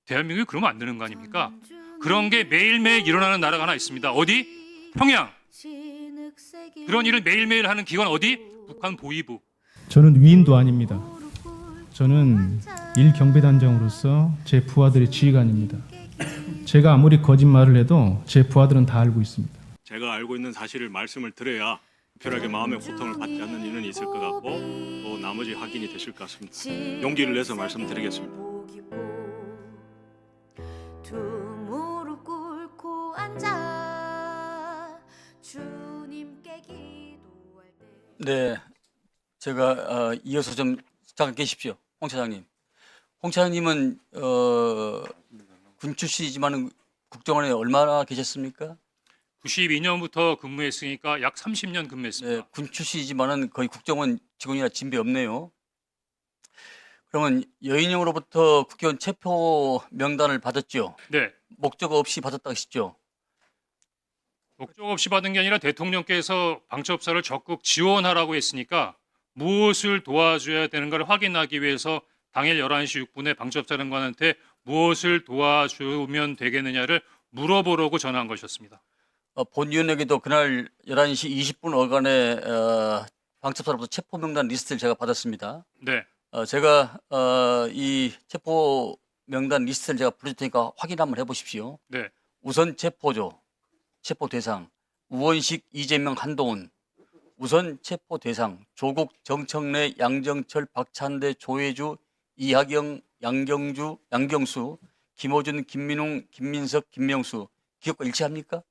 대한민국이 그러면 안 되는 거 아닙니까? 그런 게 매일매일 일어나는 나라가 하나 있습니다. 어디? 평양. 그런 일을 매일매일 하는 기관 어디? 북한 보위부. 저는 위인도 아닙니다. 저는 일경비단장으로서 제 부하들의 지휘관입니다. 제가 아무리 거짓말을 해도 제 부하들은 다 알고 있습니다. 제가 알고 있는 사실을 말씀을 드려야 특별하게 마음의 고통을 받지 않는 이는 있을 것 같고 또 나머지 확인이 되실 것 같습니다. 용기를 내서 말씀드리겠습니다. 두 무릎 꿇고 앉아 주님께 기도할 때. 네, 제가 이어서 좀 잠깐 계십시오, 홍 차장님. 홍 차장님은 군 출신이지만 국정원에 얼마나 계셨습니까? 92년부터 근무했으니까 약 30년 근무했습니다. 네, 군 출신이지만은 거의 국정원 직원이나 진배 없네요. 그러면 여인영으로부터 국회의원 체포 명단을 받았죠? 네. 목적 없이 받았다 하시죠? 목적 없이 받은 게 아니라 대통령께서 방첩사를 적극 지원하라고 했으니까 무엇을 도와줘야 되는가를 확인하기 위해서 당일 11시 6분에 방첩사령관한테 무엇을 도와주면 되겠느냐를 물어보려고 전화한 것이었습니다. 본위원에게도 그날 11시 20분 어간에 방첩사로부터 체포 명단 리스트를 제가 받았습니다. 네. 제가 이 체포 명단 리스트를 제가 부를 테니까 확인 한번 해보십시오. 네. 우선 체포조, 체포 대상, 우원식, 이재명, 한동훈. 우선 체포 대상, 조국, 정청래, 양정철, 박찬대, 조혜주, 이하경, 양경수, 김호준, 김민웅, 김민석, 김명수. 기억과 일치합니까?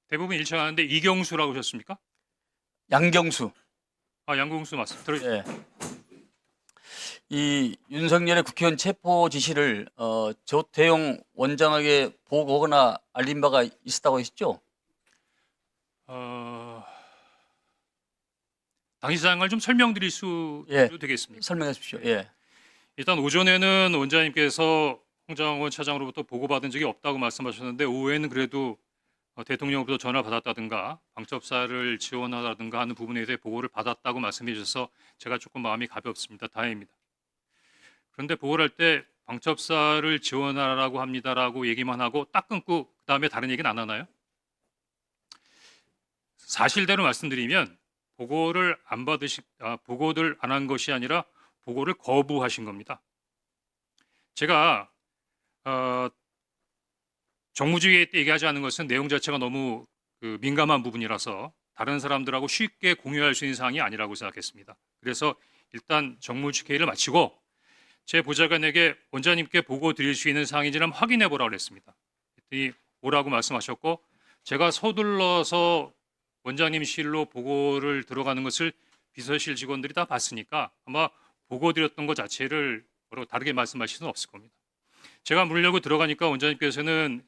대부분 일치하는데 이경수라고 하셨습니까? 양경수. 아, 양경수 맞습니다. 예. 이 윤석열의 국회의원 체포 지시를 조태용 원장에게 보고하거나 알린 바가 있었다고 하셨죠? 당시상을 좀 설명드릴 수 예. 되겠습니까? 설명해 주십시오. 예. 일단 오전에는 원장님께서 홍장원 차장으로부터 보고받은 적이 없다고 말씀하셨는데 오후에는 그래도 대통령으로부터 전화를 받았다든가 방첩사를 지원하다든가 하는 부분에 대해 보고를 받았다고 말씀해 주셔서 제가 조금 마음이 가볍습니다. 다행입니다. 그런데 보고를 할 때 방첩사를 지원하라고 합니다라고 얘기만 하고 딱 끊고 그다음에 다른 얘기는 안 하나요? 사실대로 말씀드리면 보고를 보고를 안 한 것이 아니라 보고를 거부하신 겁니다. 제가 정무주의회 때 얘기하지 않은 것은 내용 자체가 너무 민감한 부분이라서 다른 사람들하고 쉽게 공유할 수 있는 사항이 아니라고 생각했습니다. 그래서 일단 정무주의회를 마치고 제 보좌관에게 원장님께 보고 드릴 수 있는 사항인지는 한번 확인해 보라고 그랬습니다. 그랬더니 오라고 말씀하셨고 제가 서둘러서 원장님실로 보고를 들어가는 것을 비서실 직원들이 다 봤으니까 아마 보고 드렸던 것 자체를 뭐라고 다르게 말씀하실 수는 없을 겁니다. 제가 물려고 들어가니까 원장님께서는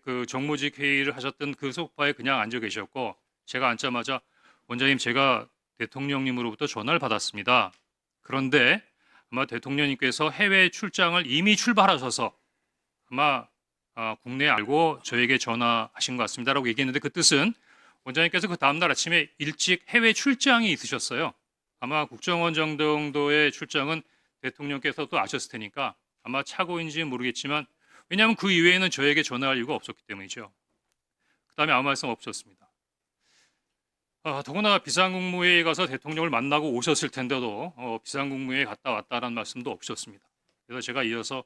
그 정무직 회의를 하셨던 그 소파에 그냥 앉아 계셨고 제가 앉자마자 원장님 제가 대통령님으로부터 전화를 받았습니다. 그런데 아마 대통령님께서 해외 출장을 이미 출발하셔서 아마 국내에 알고 저에게 전화하신 것 같습니다라고 얘기했는데 그 뜻은 원장님께서 그 다음날 아침에 일찍 해외 출장이 있으셨어요. 아마 국정원 정도의 출장은 대통령께서도 아셨을 테니까 아마 착오인지는 모르겠지만 왜냐하면 그 이외에는 저에게 전화할 이유가 없었기 때문이죠. 그 다음에 아무 말씀 없었습니다. 더구나 비상국무회의에 가서 대통령을 만나고 오셨을 텐데도 비상국무회의에 갔다 왔다라는 말씀도 없으셨습니다. 그래서 제가 이어서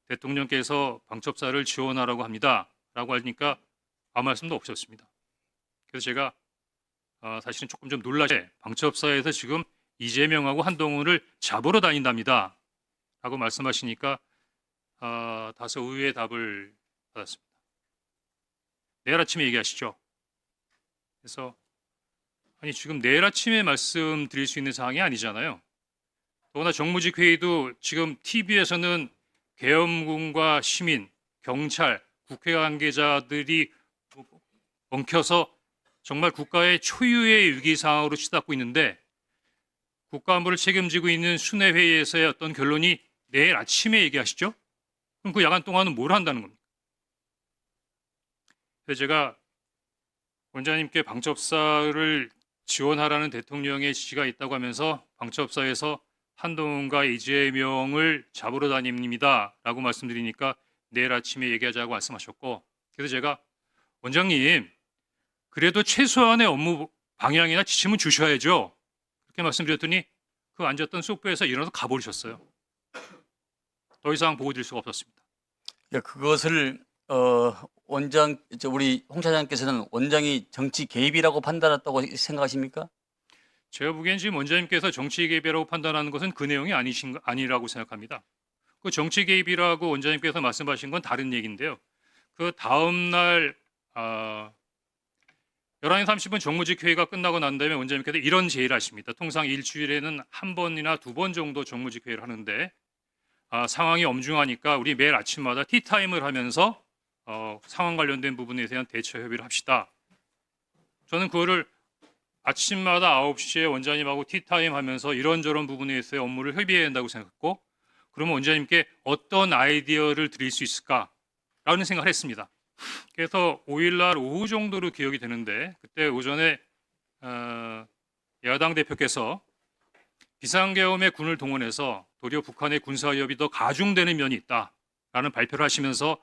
대통령께서 방첩사를 지원하라고 합니다. 라고 하니까 아무 말씀도 없었습니다. 그래서 제가 사실은 조금 좀 놀라게 방첩사에서 지금 이재명하고 한동훈을 잡으러 다닌답니다. 라고 말씀하시니까 다소 의외의 답을 받았습니다. 내일 아침에 얘기하시죠. 그래서 아니 지금 내일 아침에 말씀드릴 수 있는 사항이 아니잖아요. 더구나 정무직 회의도 지금 TV에서는 계엄군과 시민, 경찰, 국회 관계자들이 엉켜서 정말 국가의 초유의 위기 상황으로 치닫고 있는데 국가안보를 책임지고 있는 순회 회의에서의 어떤 결론이 내일 아침에 얘기하시죠? 그럼 그 야간 동안은 뭘 한다는 겁니까? 그래서 제가 원장님께 방첩사를 지원하라는 대통령의 지시가 있다고 하면서 방첩사에서 한동훈과 이재명을 잡으러 다닙니다라고 말씀드리니까 내일 아침에 얘기하자고 말씀하셨고, 그래서 제가 원장님 그래도 최소한의 업무 방향이나 지침은 주셔야죠. 그렇게 말씀드렸더니 그 앉았던 소파에서 일어나서 가버리셨어요. 더 이상 보고 드릴 수가 없었습니다. 그러니까 그것을 우리 홍 차장께서는 원장이 정치 개입이라고 판단했다고 생각하십니까? 제가 보기엔 지금 원장님께서 정치 개입이라고 판단하는 것은 그 내용이 아니라고 생각합니다. 그 정치 개입이라고 원장님께서 말씀하신 건 다른 얘기인데요. 그 다음 날 11시 30분 정무직 회의가 끝나고 난 다음에 원장님께서 이런 제의를 하십니다. 통상 일주일에는 한 번이나 두 번 정도 정무직 회의를 하는데 상황이 엄중하니까 우리 매일 아침마다 티타임을 하면서 상황 관련된 부분에 대한 대처 협의를 합시다. 저는 그거를 아침마다 9시에 원장님하고 티타임 하면서 이런저런 부분에 있어서 업무를 협의해야 한다고 생각했고, 그러면 원장님께 어떤 아이디어를 드릴 수 있을까라는 생각을 했습니다. 그래서 5일날 오후 정도로 기억이 되는데, 그때 오전에 야당 대표께서 비상계엄에 군을 동원해서 도리어 북한의 군사 위협이 더 가중되는 면이 있다라는 발표를 하시면서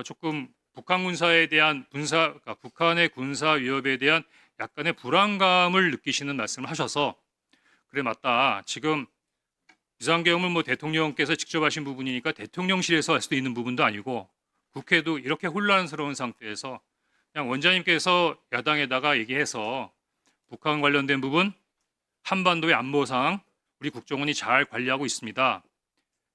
조금 북한 군사에 대한 북한의 군사 위협에 대한 약간의 불안감을 느끼시는 말씀을 하셔서, 그래 맞다. 지금 비상계엄을 뭐 대통령께서 직접 하신 부분이니까 대통령실에서 할 수도 있는 부분도 아니고 국회도 이렇게 혼란스러운 상태에서 그냥 원장님께서 야당에다가 얘기해서 북한 관련된 부분, 한반도의 안보 상황 우리 국정원이 잘 관리하고 있습니다.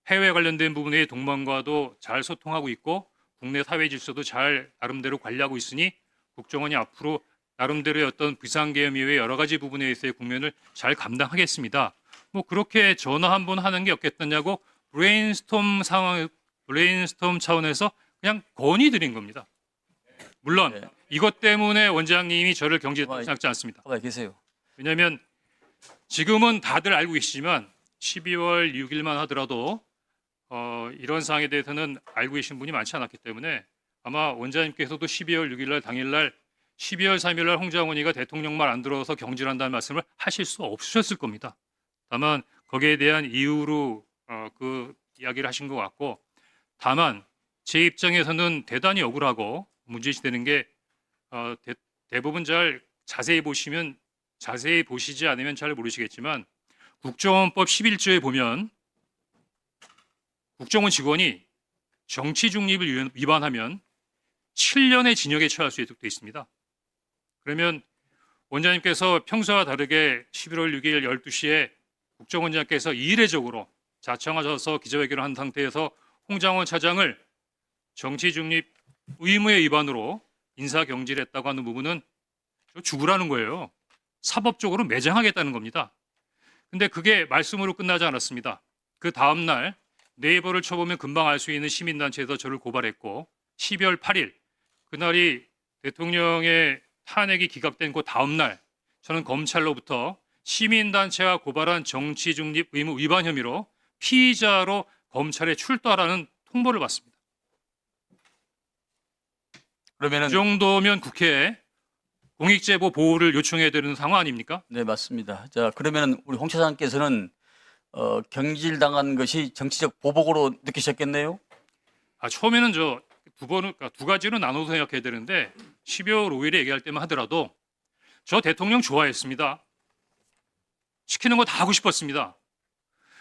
해외 관련된 부분의 동맹과도 잘 소통하고 있고 국내 사회 질서도 잘 나름대로 관리하고 있으니 국정원이 앞으로 나름대로의 어떤 비상계엄 이외의 여러 가지 부분에 있어서의 국면을 잘 감당하겠습니다. 뭐 그렇게 전화 한 번 하는 게 없겠느냐고 브레인스톰 차원에서 그냥 건의드린 겁니다. 물론 네. 이것 때문에 원장님이 저를 경질했다고 생각지 않습니다. 가만히 계세요. 왜냐하면 지금은 다들 알고 계시지만 12월 6일만 하더라도 이런 사항에 대해서는 알고 계신 분이 많지 않았기 때문에 아마 원장님께서도 12월 6일 날 당일날 12월 3일 날 홍장원이가 대통령 말 안 들어서 경질한다는 말씀을 하실 수 없으셨을 겁니다. 다만 거기에 대한 이유로 그 이야기를 하신 것 같고, 다만 제 입장에서는 대단히 억울하고 문제시되는 게 대부분 잘 자세히 보시지 않으면 잘 모르시겠지만 국정원법 11조에 보면 국정원 직원이 정치 중립을 위반하면 7년의 징역에 처할 수 있도록 되어 있습니다. 그러면 원장님께서 평소와 다르게 11월 6일 12시에 국정원장께서 이례적으로 자청하셔서 기자회견을 한 상태에서 홍장원 차장을 정치 중립 의무의 위반으로 인사경질했다고 하는 부분은 죽으라는 거예요. 사법적으로 매장하겠다는 겁니다. 근데 그게 말씀으로 끝나지 않았습니다. 그 다음날 네이버를 쳐보면 금방 알 수 있는 시민단체에서 저를 고발했고 12월 8일 그날이 대통령의 탄핵이 기각된 그 다음날 저는 검찰로부터 시민단체가 고발한 정치중립 의무 위반 혐의로 피의자로 검찰에 출두하라는 통보를 받습니다. 그러면은 이 정도면 국회에 공익제보 보호를 요청해야 되는 상황 아닙니까? 네, 맞습니다. 자, 그러면 우리 홍 차장께서는 경질당한 것이 정치적 보복으로 느끼셨겠네요. 처음에는 두 가지로 나눠서 생각해야 되는데 12월 5일에 얘기할 때만 하더라도 저 대통령 좋아했습니다. 시키는 거 다 하고 싶었습니다.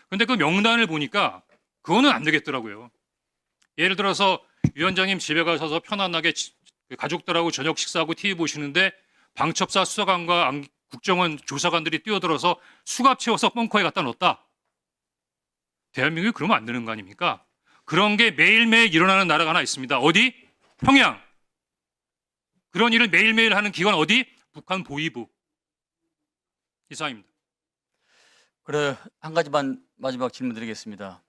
근데 그 명단을 보니까 그거는 안 되겠더라고요. 예를 들어서 위원장님 집에 가셔서 편안하게 가족들하고 저녁 식사하고 TV 보시는데 방첩사 수사관과 국정원 조사관들이 뛰어들어서 수갑 채워서 벙커에 갖다 넣었다. 대한민국이 그러면 안 되는 거 아닙니까? 그런 게 매일매일 일어나는 나라가 하나 있습니다. 어디? 평양. 그런 일을 매일매일 하는 기관 어디? 북한 보위부. 이상입니다. 그래, 한 가지만 마지막 질문 드리겠습니다.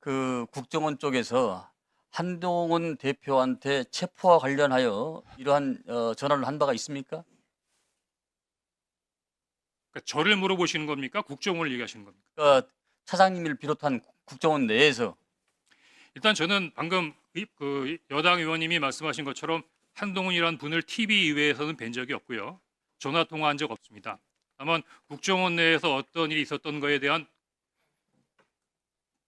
그 국정원 쪽에서 한동훈 대표한테 체포와 관련하여 이러한 전화를 한 바가 있습니까? 그러니까 저를 물어보시는 겁니까? 국정원을 얘기하시는 겁니까? 그러니까 차장님을 비롯한 국정원 내에서 일단 저는 방금 그 여당 의원님이 말씀하신 것처럼 한동훈이라는 분을 TV 이외에서는 뵌 적이 없고요. 전화 통화한 적 없습니다. 다만 국정원 내에서 어떤 일이 있었던 거에 대한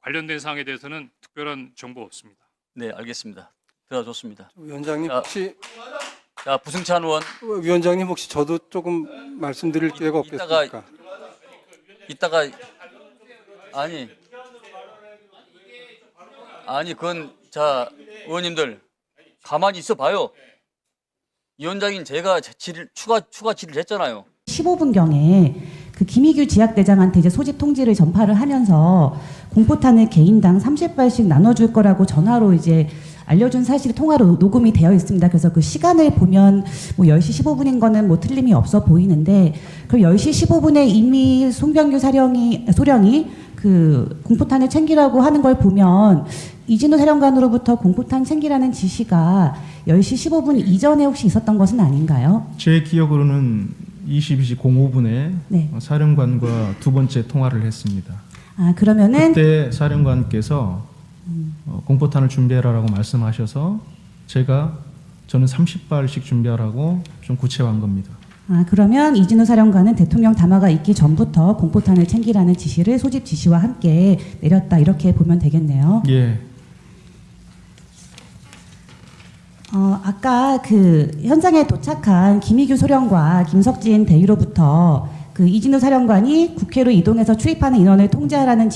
관련된 사항에 대해서는 특별한 정보 없습니다. 네, 알겠습니다. 들어줬습니다. 위원장님 자, 혹시 부승찬 의원 위원장님 혹시 저도 조금 말씀드릴 기회가 없겠습니까? 이따가 아니 그건 자 의원님들 가만히 있어 봐요. 위원장인 제가 추가 질의를 했잖아요. 15분경에 그 김희규 지학대장한테 이제 소집 통지를 전파를 하면서 공포탄을 개인당 30발씩 나눠줄 거라고 전화로 이제 알려준 사실이 통화로 녹음이 되어 있습니다. 그래서 그 시간을 보면 뭐 10시 15분인 거는 뭐 틀림이 없어 보이는데 그 10시 15분에 이미 송병규 소령이 그 공포탄을 챙기라고 하는 걸 보면 이진우 사령관으로부터 공포탄 챙기라는 지시가 10시 15분 이전에 혹시 있었던 것은 아닌가요? 제 기억으로는 22시 05분에 네. 사령관과 두 번째 통화를 했습니다. 아, 그러면은 그때 사령관께서 공포탄을 준비해라라고 말씀하셔서 저는 30발씩 준비하라고 좀 구체화한 겁니다. 아, 그러면 이진우 사령관은 대통령 담화가 있기 전부터 공포탄을 챙기라는 지시를 소집 지시와 함께 내렸다 이렇게 보면 되겠네요. 예. 아까 그 현장에 도착한 김희규 소령과 김석진 대위로부터 그 이진우 사령관이 국회로 이동해서 출입하는 인원을 통제하라는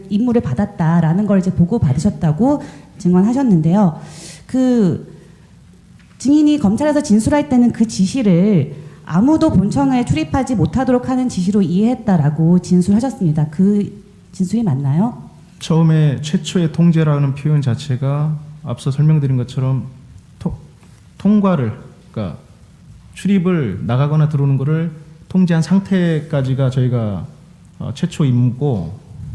임무를 받았다라는 걸 이제 보고 받으셨다고 증언하셨는데요. 그 증인이 검찰에서 진술할 때는 그 지시를 아무도 본청에 출입하지 못하도록 하는 지시로 이해했다라고 진술하셨습니다. 그 진술이 맞나요? 처음에 최초의 통제라는 표현 자체가 앞서 설명드린 것처럼 통과를, 그러니까 출입을 나가거나 들어오는 것을 통제한 상태까지가 저희가 최초 임무고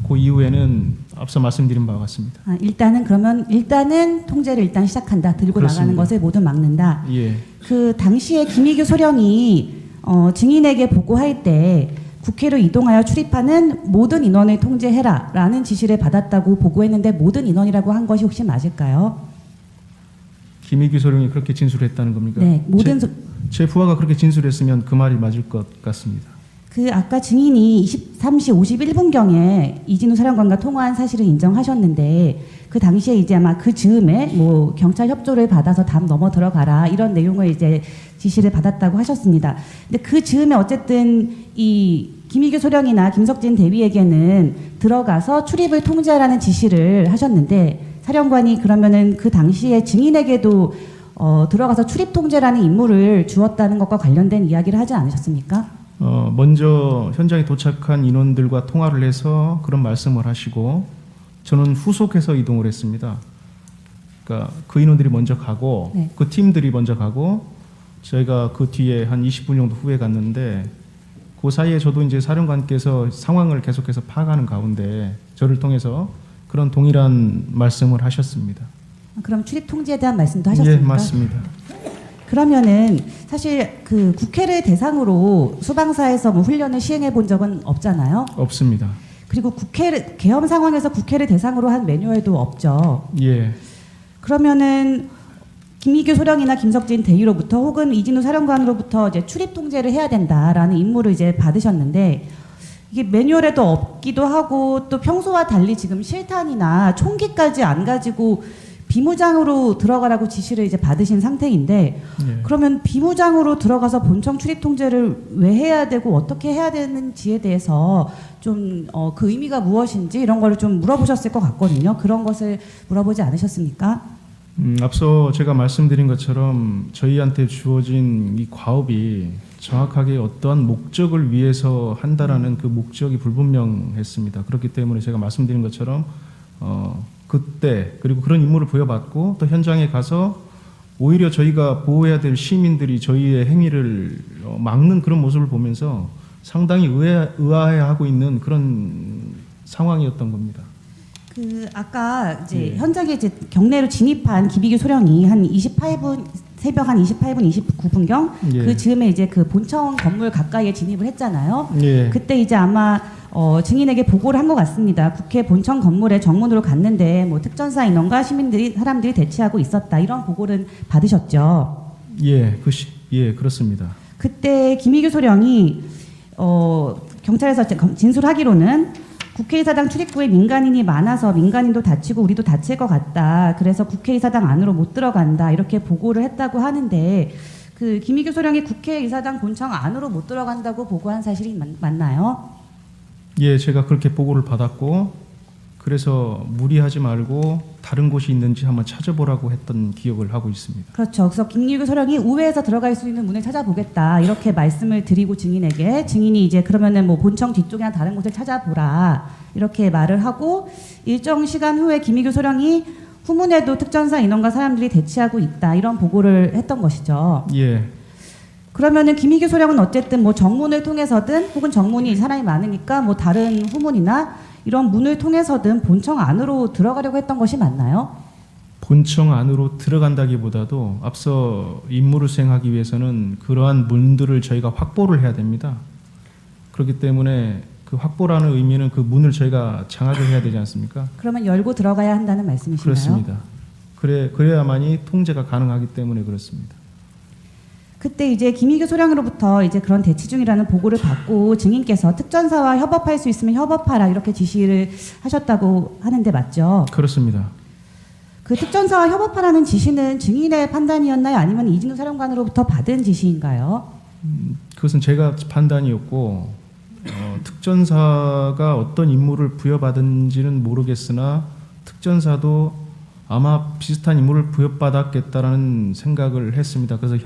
그 이후에는 앞서 말씀드린 바와 같습니다. 아, 일단은 통제를 일단 시작한다. 들고 그렇습니다. 나가는 것을 모두 막는다. 예. 그 당시에 김희규 소령이 증인에게 보고할 때 국회로 이동하여 출입하는 모든 인원을 통제해라라는 지시를 받았다고 보고했는데 모든 인원이라고 한 것이 혹시 맞을까요? 김희규 소령이 그렇게 진술했다는 겁니까? 네, 모든 제 부하가 그렇게 진술했으면 그 말이 맞을 것 같습니다. 그 아까 증인이 23시 51분경에 이진우 사령관과 통화한 사실을 인정하셨는데 그 당시에 이제 아마 그 즈음에 뭐 경찰 협조를 받아서 담 넘어 들어가라 이런 내용을 이제 지시를 받았다고 하셨습니다. 근데 그 즈음에 어쨌든 이 김희규 소령이나 김석진 대위에게는 들어가서 출입을 통제하라는 지시를 하셨는데 사령관이 그러면은 그 당시에 증인에게도 들어가서 출입 통제라는 임무를 주었다는 것과 관련된 이야기를 하지 않으셨습니까? 먼저 현장에 도착한 인원들과 통화를 해서 그런 말씀을 하시고 저는 후속해서 이동을 했습니다. 그러니까 그 인원들이 먼저 가고 네. 그 팀들이 먼저 가고 저희가 그 뒤에 한 20분 정도 후에 갔는데 그 사이에 저도 이제 사령관께서 상황을 계속해서 파악하는 가운데 저를 통해서 그런 동일한 말씀을 하셨습니다. 그럼 출입 통제에 대한 말씀도 하셨습니까? 예, 맞습니다. 그러면은 사실 그 국회를 대상으로 수방사에서 뭐 훈련을 시행해 본 적은 없잖아요. 없습니다. 그리고 계엄 상황에서 국회를 대상으로 한 매뉴얼도 없죠. 예. 그러면은 김희규 소령이나 김석진 대위로부터 혹은 이진우 사령관으로부터 이제 출입 통제를 해야 된다라는 임무를 이제 받으셨는데 이게 매뉴얼에도 없기도 하고 또 평소와 달리 지금 실탄이나 총기까지 안 가지고 비무장으로 들어가라고 지시를 이제 받으신 상태인데 예. 그러면 비무장으로 들어가서 본청 출입 통제를 왜 해야 되고 어떻게 해야 되는지에 대해서 좀 그 의미가 무엇인지 이런 거를 좀 물어보셨을 것 같거든요. 그런 것을 물어보지 않으셨습니까? 앞서 제가 말씀드린 것처럼 저희한테 주어진 이 과업이 정확하게 어떠한 목적을 위해서 한다라는 그 목적이 불분명했습니다. 그렇기 때문에 제가 말씀드린 것처럼 그때 그리고 그런 임무를 부여받고 또 현장에 가서 오히려 저희가 보호해야 될 시민들이 저희의 행위를 막는 그런 모습을 보면서 상당히 의아해하고 있는 그런 상황이었던 겁니다. 그 아까 이제 예. 현장에 이제 경내로 진입한 김희규 소령이 한 28분 새벽 한 28분 29분경 예. 그 즈음에 이제 그 본청 건물 가까이에 진입을 했잖아요. 예. 그때 이제 아마 증인에게 보고를 한 것 같습니다. 국회 본청 건물에 정문으로 갔는데 뭐 특전사 인원과 사람들이 대치하고 있었다 이런 보고를 받으셨죠. 예, 예, 그렇습니다. 그때 김희규 소령이 경찰에서 진술하기로는 국회의사당 출입구에 민간인이 많아서 민간인도 다치고 우리도 다칠 것 같다. 그래서 국회의사당 안으로 못 들어간다. 이렇게 보고를 했다고 하는데 그 김의규 소령이 국회의사당 본청 안으로 못 들어간다고 보고한 사실이 맞나요? 예, 제가 그렇게 보고를 받았고 그래서 무리하지 말고 다른 곳이 있는지 한번 찾아보라고 했던 기억을 하고 있습니다. 그렇죠. 그래서 김의규 소령이 우회해서 들어갈 수 있는 문을 찾아보겠다. 이렇게 말씀을 드리고 증인에게 증인이 이제 그러면은 뭐 본청 뒤쪽이나 다른 곳을 찾아보라. 이렇게 말을 하고 일정 시간 후에 김의규 소령이 후문에도 특전사 인원과 사람들이 대치하고 있다. 이런 보고를 했던 것이죠. 예, 그러면은 김의규 소령은 어쨌든 뭐 정문을 통해서든 혹은 정문이 사람이 많으니까 뭐 다른 후문이나 이런 문을 통해서든 본청 안으로 들어가려고 했던 것이 맞나요? 본청 안으로 들어간다기보다도 앞서 임무를 수행하기 위해서는 그러한 문들을 저희가 확보를 해야 됩니다. 그렇기 때문에 그 확보라는 의미는 그 문을 저희가 장악을 해야 되지 않습니까? 그러면 열고 들어가야 한다는 말씀이신가요? 그렇습니다. 그래야만이 통제가 가능하기 때문에 그렇습니다. 그때 이제 김의규 소령으로부터 이제 그런 대치 중이라는 보고를 받고 증인께서 특전사와 협업할 수 있으면 협업하라 이렇게 지시를 하셨다고 하는데 맞죠? 그렇습니다. 그 특전사와 협업하라는 지시는 증인의 판단이었나요? 아니면 이진우 사령관으로부터 받은 지시인가요? 그것은 제가 판단이었고 특전사가 어떤 임무를 부여받은지는 모르겠으나 특전사도 아마 비슷한 임무를 부여받았겠다라는 생각을 했습니다. 그래서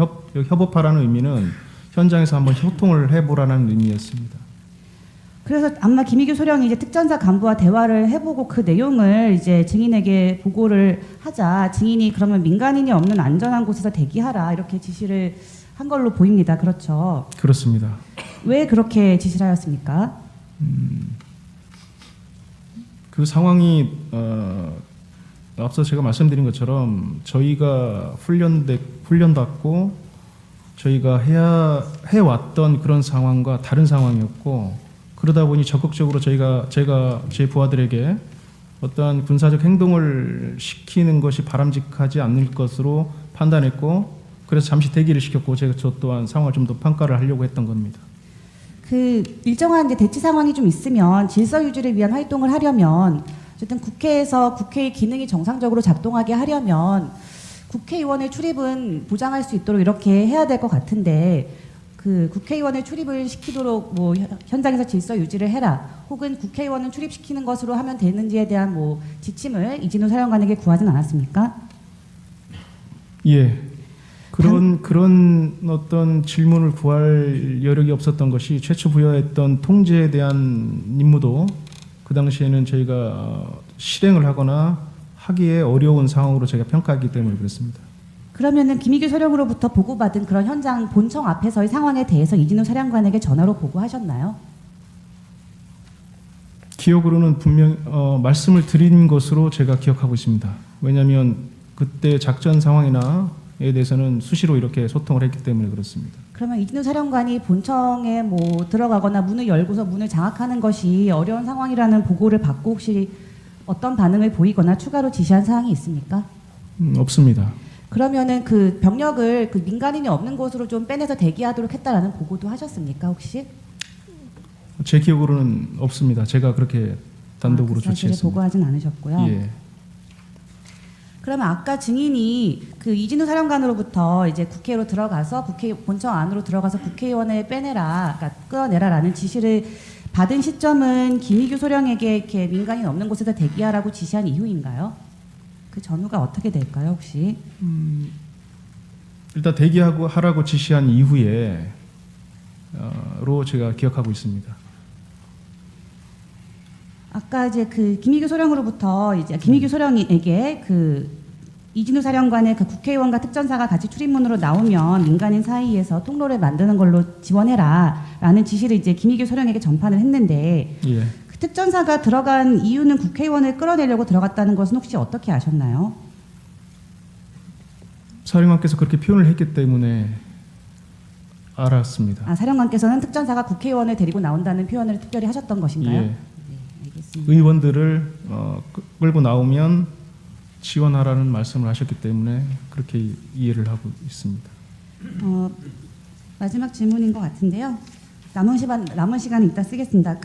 협업하라는 의미는 현장에서 한번 소통을 해보라는 의미였습니다. 그래서 아마 김의규 소령이 이제 특전사 간부와 대화를 해보고 그 내용을 이제 증인에게 보고를 하자 증인이 그러면 민간인이 없는 안전한 곳에서 대기하라 이렇게 지시를 한 걸로 보입니다. 그렇죠? 그렇습니다. 왜 그렇게 지시를 하였습니까? 그 상황이 앞서 제가 말씀드린 것처럼 저희가 훈련받고 저희가 해왔던 그런 상황과 다른 상황이었고 그러다 보니 적극적으로 제가 제 부하들에게 어떠한 군사적 행동을 시키는 것이 바람직하지 않을 것으로 판단했고 그래서 잠시 대기를 시켰고 저 또한 상황을 좀 더 평가를 하려고 했던 겁니다. 그 일정한 이제 대치 상황이 좀 있으면 질서 유지를 위한 활동을 하려면 어쨌든 국회에서 국회의 기능이 정상적으로 작동하게 하려면 국회의원의 출입은 보장할 수 있도록 이렇게 해야 될 것 같은데 그 국회의원의 출입을 시키도록 뭐 현장에서 질서 유지를 해라 혹은 국회의원은 출입시키는 것으로 하면 되는지에 대한 뭐 지침을 이진우 사령관에게 구하진 않았습니까? 예. 그런 어떤 질문을 구할 여력이 없었던 것이 최초 부여했던 통제에 대한 임무도 그 당시에는 저희가 실행을 하거나 하기에 어려운 상황으로 제가 평가하기 때문에 그렇습니다. 그러면은 김의규 소령으로부터 보고받은 그런 현장 본청 앞에서의 상황에 대해서 이진우 사령관에게 전화로 보고하셨나요? 기억으로는 분명 말씀을 드린 것으로 제가 기억하고 있습니다. 왜냐하면 그때 작전 상황이나에 대해서는 수시로 이렇게 소통을 했기 때문에 그렇습니다. 그러면 이진우 사령관이 본청에 뭐 들어가거나 문을 열고서 문을 장악하는 것이 어려운 상황이라는 보고를 받고 혹시 어떤 반응을 보이거나 추가로 지시한 사항이 있습니까? 없습니다. 그러면은 그 병력을 그 민간인이 없는 곳으로 좀 빼내서 대기하도록 했다라는 보고도 하셨습니까 혹시? 제 기억으로는 없습니다. 제가 그렇게 단독으로 그 사실을 조치했습니다. 보고하진 않으셨고요. 예. 그러면 아까 증인이 그 이진우 사령관으로부터 이제 국회로 들어가서 국회 본청 안으로 들어가서 국회의원을 빼내라, 그러니까 끌어내라라는 지시를 받은 시점은 김의규 소령에게 이렇게 민간인 없는 곳에서 대기하라고 지시한 이후인가요? 그 전후가 어떻게 될까요, 혹시? 일단 대기하고 하라고 지시한 이후에 로 제가 기억하고 있습니다. 아까 이제 그 김의규 소령으로부터 이제 김의규 소령에게 그 이진우 사령관의 그 국회의원과 특전사가 같이 출입문으로 나오면 민간인 사이에서 통로를 만드는 걸로 지원해라라는 지시를 이제 김의규 소령에게 전파를 했는데 예. 그 특전사가 들어간 이유는 국회의원을 끌어내려고 들어갔다는 것은 혹시 어떻게 아셨나요? 사령관께서 그렇게 표현을 했기 때문에 알았습니다. 아, 사령관께서는 특전사가 국회의원을 데리고 나온다는 표현을 특별히 하셨던 것인가요? 예. 네, 알겠습니다. 의원들을 끌고 나오면 지원하라는 말씀을 하셨기 때문에 그렇게 이해를 하고 있습니다. 마지막 질문인 것 같은데요. 남은 시간 이따 쓰겠습니다.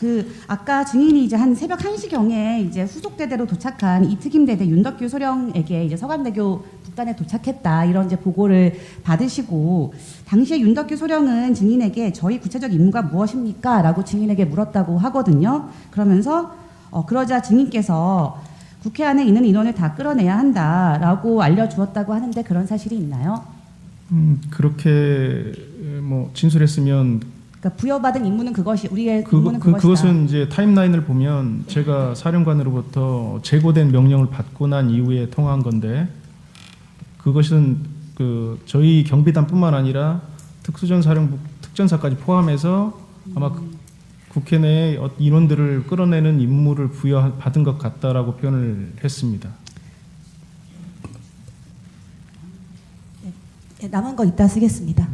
아까 증인이 이제 한 새벽 1시경에 이제 후속대대로 도착한 이특임대대 윤덕규 소령에게 이제 서강대교 북단에 도착했다 이런 이제 보고를 받으시고 당시에 윤덕규 소령은 증인에게 저희 구체적 임무가 무엇입니까?라고 증인에게 물었다고 하거든요. 그러면서 그러자 증인께서 국회 안에 있는 인원을 다 끌어내야 한다라고 알려주었다고 하는데 그런 사실이 있나요? 그렇게 뭐 진술했으면 그러니까 부여받은 임무는 그것이 우리의 임무는 그것이다. 그것은 이제 타임라인을 보면 제가 사령관으로부터 제고된 명령을 받고 난 이후에 통화한 건데 그것은 저희 경비단뿐만 아니라 특수전사령부 특전사까지 포함해서 아마 국회 내에 인원들을 끌어내는 임무를 부여받은 것 같다라고 표현을 했습니다. 네, 남은 거 이따 쓰겠습니다.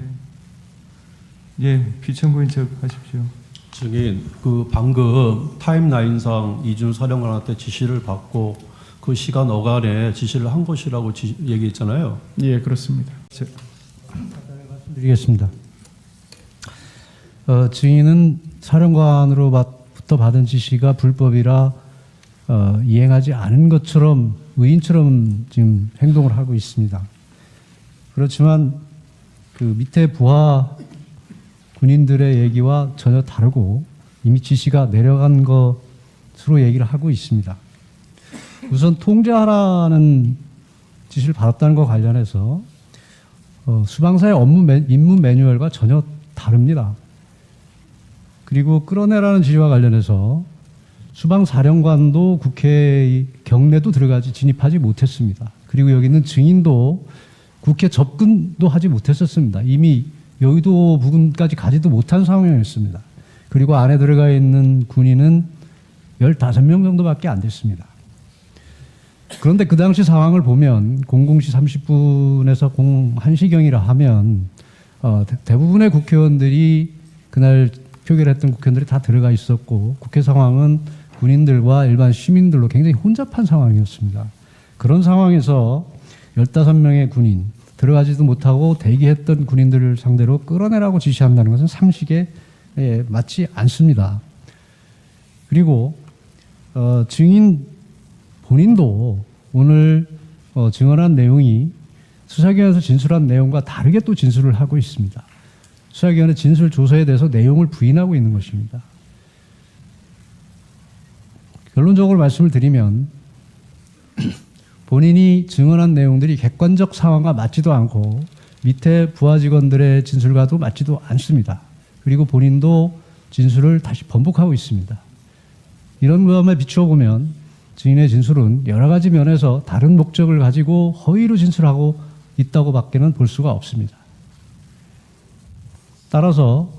예, 피청구인 척 하십시오. 증인, 방금 타임라인상 이준우 사령관한테 지시를 받고 그 시간 어간에 지시를 한 것이라고 얘기했잖아요. 예, 그렇습니다. 말씀드리겠습니다. 증인은 사령관으로부터 받은 지시가 불법이라 이행하지 않은 것처럼 의인처럼 지금 행동을 하고 있습니다. 그렇지만 그 밑에 부하 군인들의 얘기와 전혀 다르고 이미 지시가 내려간 것으로 얘기를 하고 있습니다. 우선 통제하라는 지시를 받았다는 것 관련해서 수방사의 임무 매뉴얼과 전혀 다릅니다. 그리고 끌어내라는 지시와 관련해서 수방사령관도 국회 경내도 진입하지 못했습니다. 그리고 여기 있는 증인도 국회 접근도 하지 못했었습니다. 이미 여의도 부근까지 가지도 못한 상황이었습니다. 그리고 안에 들어가 있는 군인은 15명 정도밖에 안 됐습니다. 그런데 그 당시 상황을 보면 00시 30분에서 01시경이라 하면 대부분의 국회의원들이 그날 표결했던 국회의원들이 다 들어가 있었고 국회 상황은 군인들과 일반 시민들로 굉장히 혼잡한 상황이었습니다. 그런 상황에서 15명의 군인, 들어가지도 못하고 대기했던 군인들을 상대로 끌어내라고 지시한다는 것은 상식에 맞지 않습니다. 그리고 증인 본인도 오늘 증언한 내용이 수사기관에서 진술한 내용과 다르게 또 진술을 하고 있습니다. 수사기관의 진술 조서에 대해서 내용을 부인하고 있는 것입니다. 결론적으로 말씀을 드리면 본인이 증언한 내용들이 객관적 상황과 맞지도 않고 밑에 부하 직원들의 진술과도 맞지도 않습니다. 그리고 본인도 진술을 다시 번복하고 있습니다. 이런 점에 비추어 보면 증인의 진술은 여러 가지 면에서 다른 목적을 가지고 허위로 진술하고 있다고 밖에는 볼 수가 없습니다. 따라서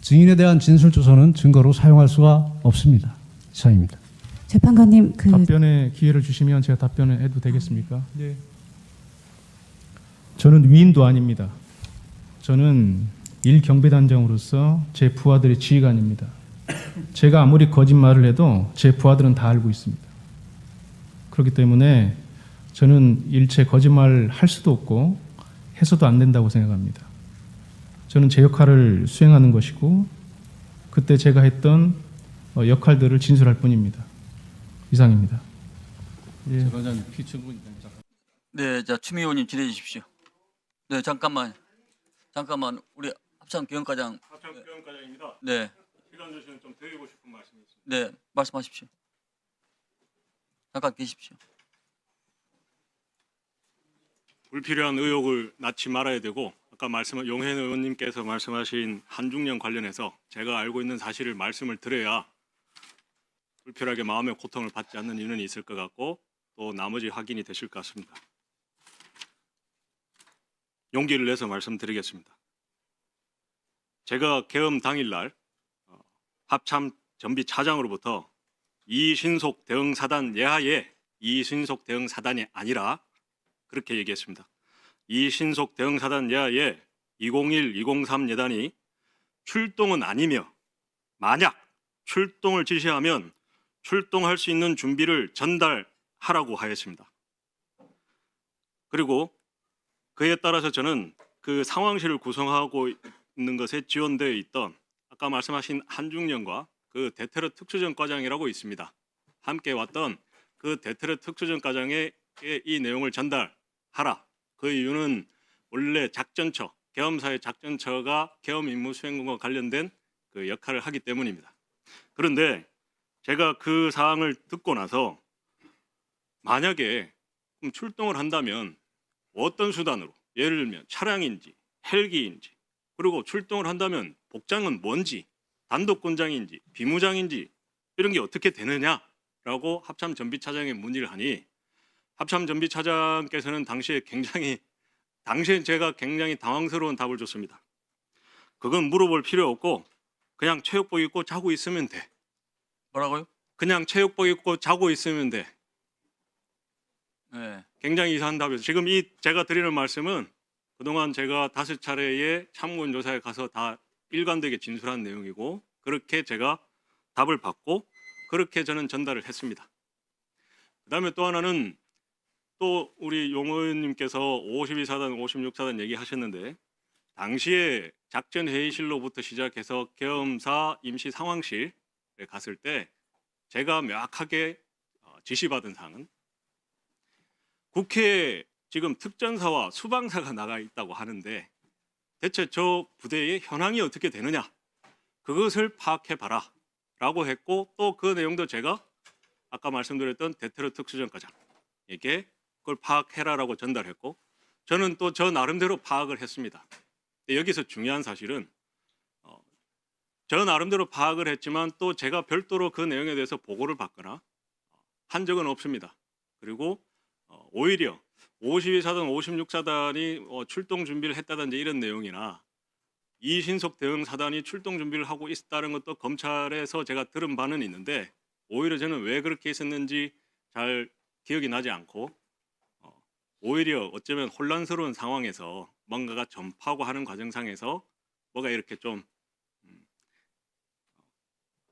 증인에 대한 진술 조서는 증거로 사용할 수가 없습니다. 이상입니다. 재판관님 답변의 기회를 주시면 제가 답변을 해도 되겠습니까? 네. 저는 위임도 아닙니다. 저는 일경비단장으로서 제 부하들의 지휘관입니다. 제가 아무리 거짓말을 해도 제 부하들은 다 알고 있습니다. 그렇기 때문에 저는 일체 거짓말 할 수도 없고 해서도 안 된다고 생각합니다. 저는 제 역할을 수행하는 것이고 그때 제가 했던 역할들을 진술할 뿐입니다. 이상입니다. 예. 네, 자 추미애 의원님 진행해 주십시오. 네, 잠깐만 우리 합참경영과장. 합참경영과장입니다. 네, 시간 주시면 좀 드리고 싶은 말씀이 있습니다. 네, 말씀하십시오. 잠깐 계십시오. 불필요한 의혹을 낳지 말아야 되고 아까 용현 의원님께서 말씀하신 한중령 관련해서 제가 알고 있는 사실을 말씀을 드려야 불필요하게 마음의 고통을 받지 않는 이유는 있을 것 같고 또 나머지 확인이 되실 것 같습니다. 용기를 내서 말씀드리겠습니다. 제가 계엄 당일날 합참 전비 차장으로부터 이신속 대응사단 예하에 이신속 대응사단이 아니라 그렇게 얘기했습니다. 이신속 대응사단 예하에 201, 203 예단이 출동은 아니며 만약 출동을 지시하면 출동할 수 있는 준비를 전달하라고 하였습니다. 그리고 그에 따라서 저는 그 상황실을 구성하고 있는 것에 지원되어 있던 아까 말씀하신 한중령과 그 대테러 특수전 과장이라고 있습니다. 함께 왔던 그 대테러 특수전 과장에 이 내용을 전달하라. 그 이유는 원래 작전처, 계엄사의 작전처가 계엄 임무 수행과 관련된 그 역할을 하기 때문입니다. 그런데 제가 그 사항을 듣고 나서 만약에 그럼 출동을 한다면 어떤 수단으로, 예를 들면 차량인지 헬기인지, 그리고 출동을 한다면 복장은 뭔지, 단독군장인지 비무장인지 이런 게 어떻게 되느냐라고 합참전비차장에 문의를 하니 합참전비차장께서는 당시엔 제가 굉장히 당황스러운 답을 줬습니다. 그건 물어볼 필요 없고 그냥 체육복 입고 자고 있으면 돼. 뭐라고요? 그냥 체육복 입고 자고 있으면 돼. 네. 굉장히 이상한 답이에요. 지금 제가 드리는 말씀은 그동안 제가 5차례의 참고인 조사에 가서 다 일관되게 진술한 내용이고 그렇게 제가 답을 받고 그렇게 저는 전달을 했습니다. 그다음에 또 하나는 또 우리 용 의원님께서 52사단, 56사단 얘기하셨는데 당시에 작전회의실로부터 시작해서 계엄사 임시 상황실에 갔을 때 제가 명확하게 지시받은 사항은 국회에 지금 특전사와 수방사가 나가 있다고 하는데 대체 저 부대의 현황이 어떻게 되느냐 그것을 파악해봐라 라고 했고 또 그 내용도 제가 아까 말씀드렸던 대테러 특수전과장에게 그걸 파악해라라고 전달했고 저는 또 저 나름대로 파악을 했습니다. 근데 여기서 중요한 사실은 저 나름대로 파악을 했지만 또 제가 별도로 그 내용에 대해서 보고를 받거나 한 적은 없습니다. 그리고 오히려 52사단, 56사단이 출동 준비를 했다든지 이런 내용이나 이신속 대응사단이 출동 준비를 하고 있었다는 것도 검찰에서 제가 들은 바는 있는데 오히려 저는 왜 그렇게 있었는지 잘 기억이 나지 않고 오히려 어쩌면 혼란스러운 상황에서 뭔가가 전파하고 하는 과정상에서 뭐가 이렇게 좀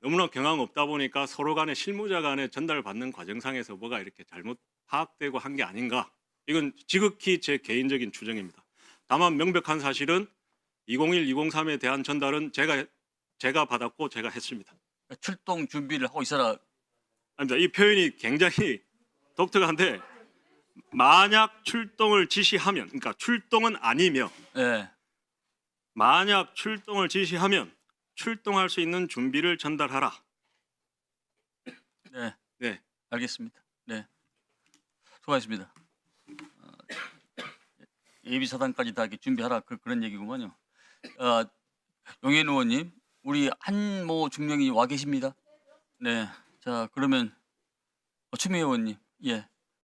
너무나 경황 없다 보니까 서로 간에 실무자 간에 전달받는 과정상에서 뭐가 이렇게 잘못 파악되고 한 게 아닌가. 이건 지극히 제 개인적인 추정입니다. 다만 명백한 사실은 201, 203에 대한 전달은 제가 받았고 제가 했습니다. 출동 준비를 하고 있어라. 아닙니다. 이 표현이 굉장히 독특한데 만약 출동을 지시하면, 그러니까 출동은 아니며 네. 만약 출동을 지시하면 출동할 수 있는 준비를 전달하라. 네. 네. 알겠습니다. 네. 수고하셨습니다. 예비사단까지 다 이렇게 준비하라 그런 얘기구만요. 용현 의원님, 우리 한모 중령이 와 계십니다. 네. 자, 그러면 추미애 의원님, 예.